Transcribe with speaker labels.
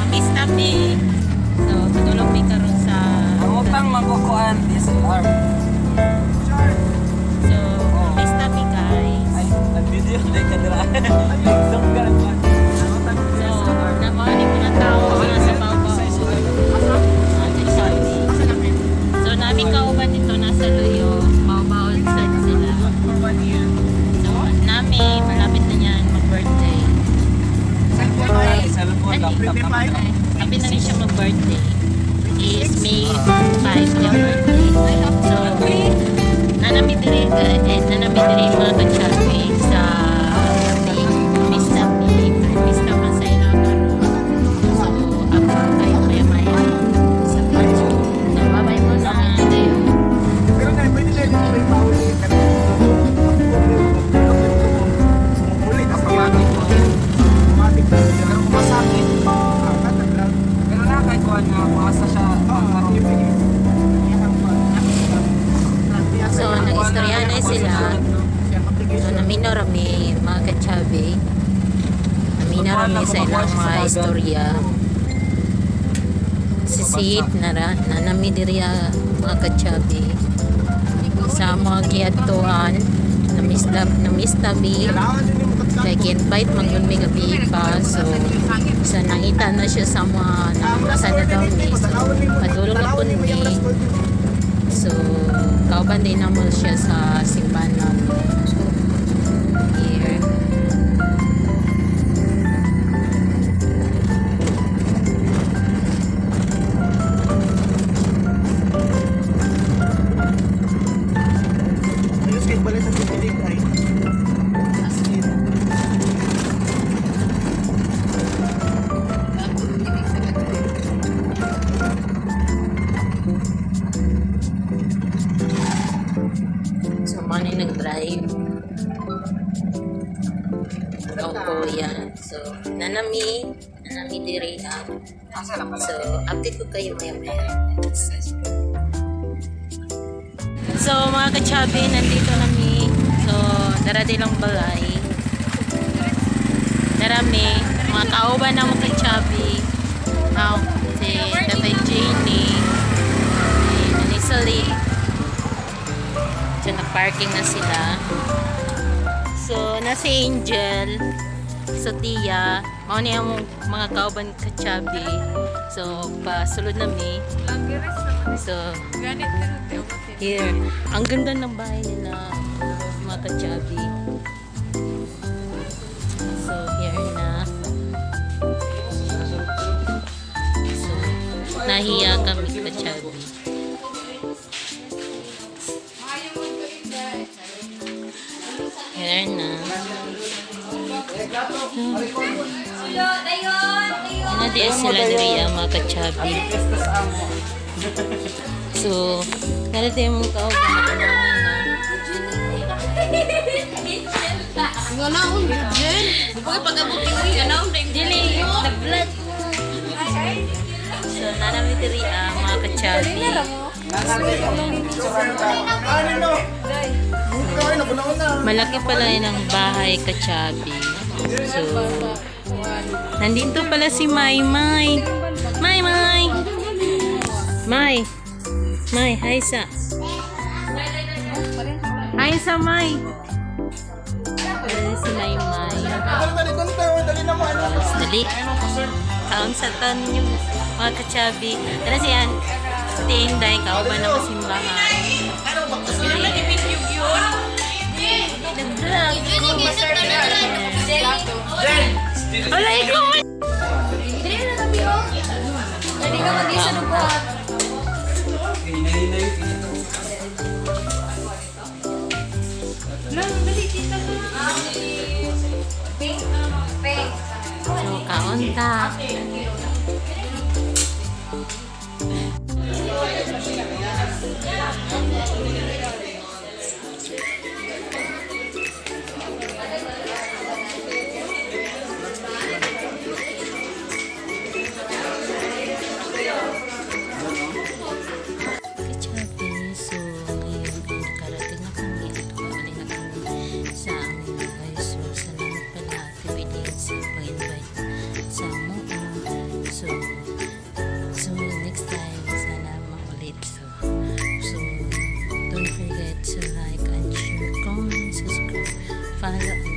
Speaker 1: Pista mi. So, patulong mi karon sa
Speaker 2: Ang utang magkukuan DSLR.
Speaker 1: So, pista mi guys.
Speaker 2: Ay, nag-video na ka dira. Zoom ka lang ba? Ang utang
Speaker 1: So,
Speaker 2: DSLR.
Speaker 1: namani ko na tao nga sa bawah. So, namin kauban dito nasa Luyo. Bawal sad sila. So, namin malapit na yan mag-birthday.
Speaker 2: Cellphone, laptop naman.
Speaker 1: Sabi na rin siya mag-birthday. Is May 5 yung birthday. So, nanamidiri mga kachalwi sa Pista Mi, Pista Masay na karoon. So, abang kayo maya-maya sa video. So, babay mo na.
Speaker 3: Pero na, pwede na yung may paulit ka na. Ulit, automatic po. Automatic po. Pero kung masakit, kataglag.
Speaker 2: Pero na kahit kuan nga, maasa siya.
Speaker 1: So, nag-istorya na sila. So, naminaw rami mga kachabi. Naminaw rami sa ilang mga istorya. Sisit na namidirya mga kachabi. Sa mga kiyatuan, namistabi. Kaya ki-invite mangun may gabi pa. So, sa nangita na siya sa mga nasa na daw ni. So, padulong na po ni. So, kauban din naman siya sa simbahan namin. Here.
Speaker 3: Ayos kayo balik sa pipilig ay. As in.
Speaker 1: So, money nag-drive. Ang kuya. So, nanami diri So, update ko kayo maya-maya. So, mga kachabi, nandito nami. So, daradi lang balay. Darami, mga kauban na mga kachabi. Si Tatay Janie, si Nanisali. So, nag-parking na sila. So, nasi Angel, so Tia, mao niya ang mga kauban kachabi. So, pasulod na mi. So, here. Ang ganda ng bahay nila, mga kachabi. So, here na. So, nahiya kami kachabi. Here na. Ano di sila diri mga kachabi. So, kada tayo mong kauban na naman na.
Speaker 4: Nga naon dyan. Huwag pag-abot yung ganaon na yung
Speaker 1: Dili, nag-vlog. So, nanami diri mga kachabi. Malaki pala yun ang bahay kachabi. So, nandito pala si Mai Mai. Mai Mai. Mai. Mai, hi sa. Hi sa Mai. Dali si Mai Mai.
Speaker 3: Dali naman.
Speaker 1: Dali. Taon sa taon yung mga kachabi. Tara siyan. Tinday, kauban ng simbahan. Wala ikaw!
Speaker 4: Dili na kami o. Dili ka mag-isa ng buhat. Lang, dali kita ko. Pink. Pink.
Speaker 1: So, kaunta. So, bahala.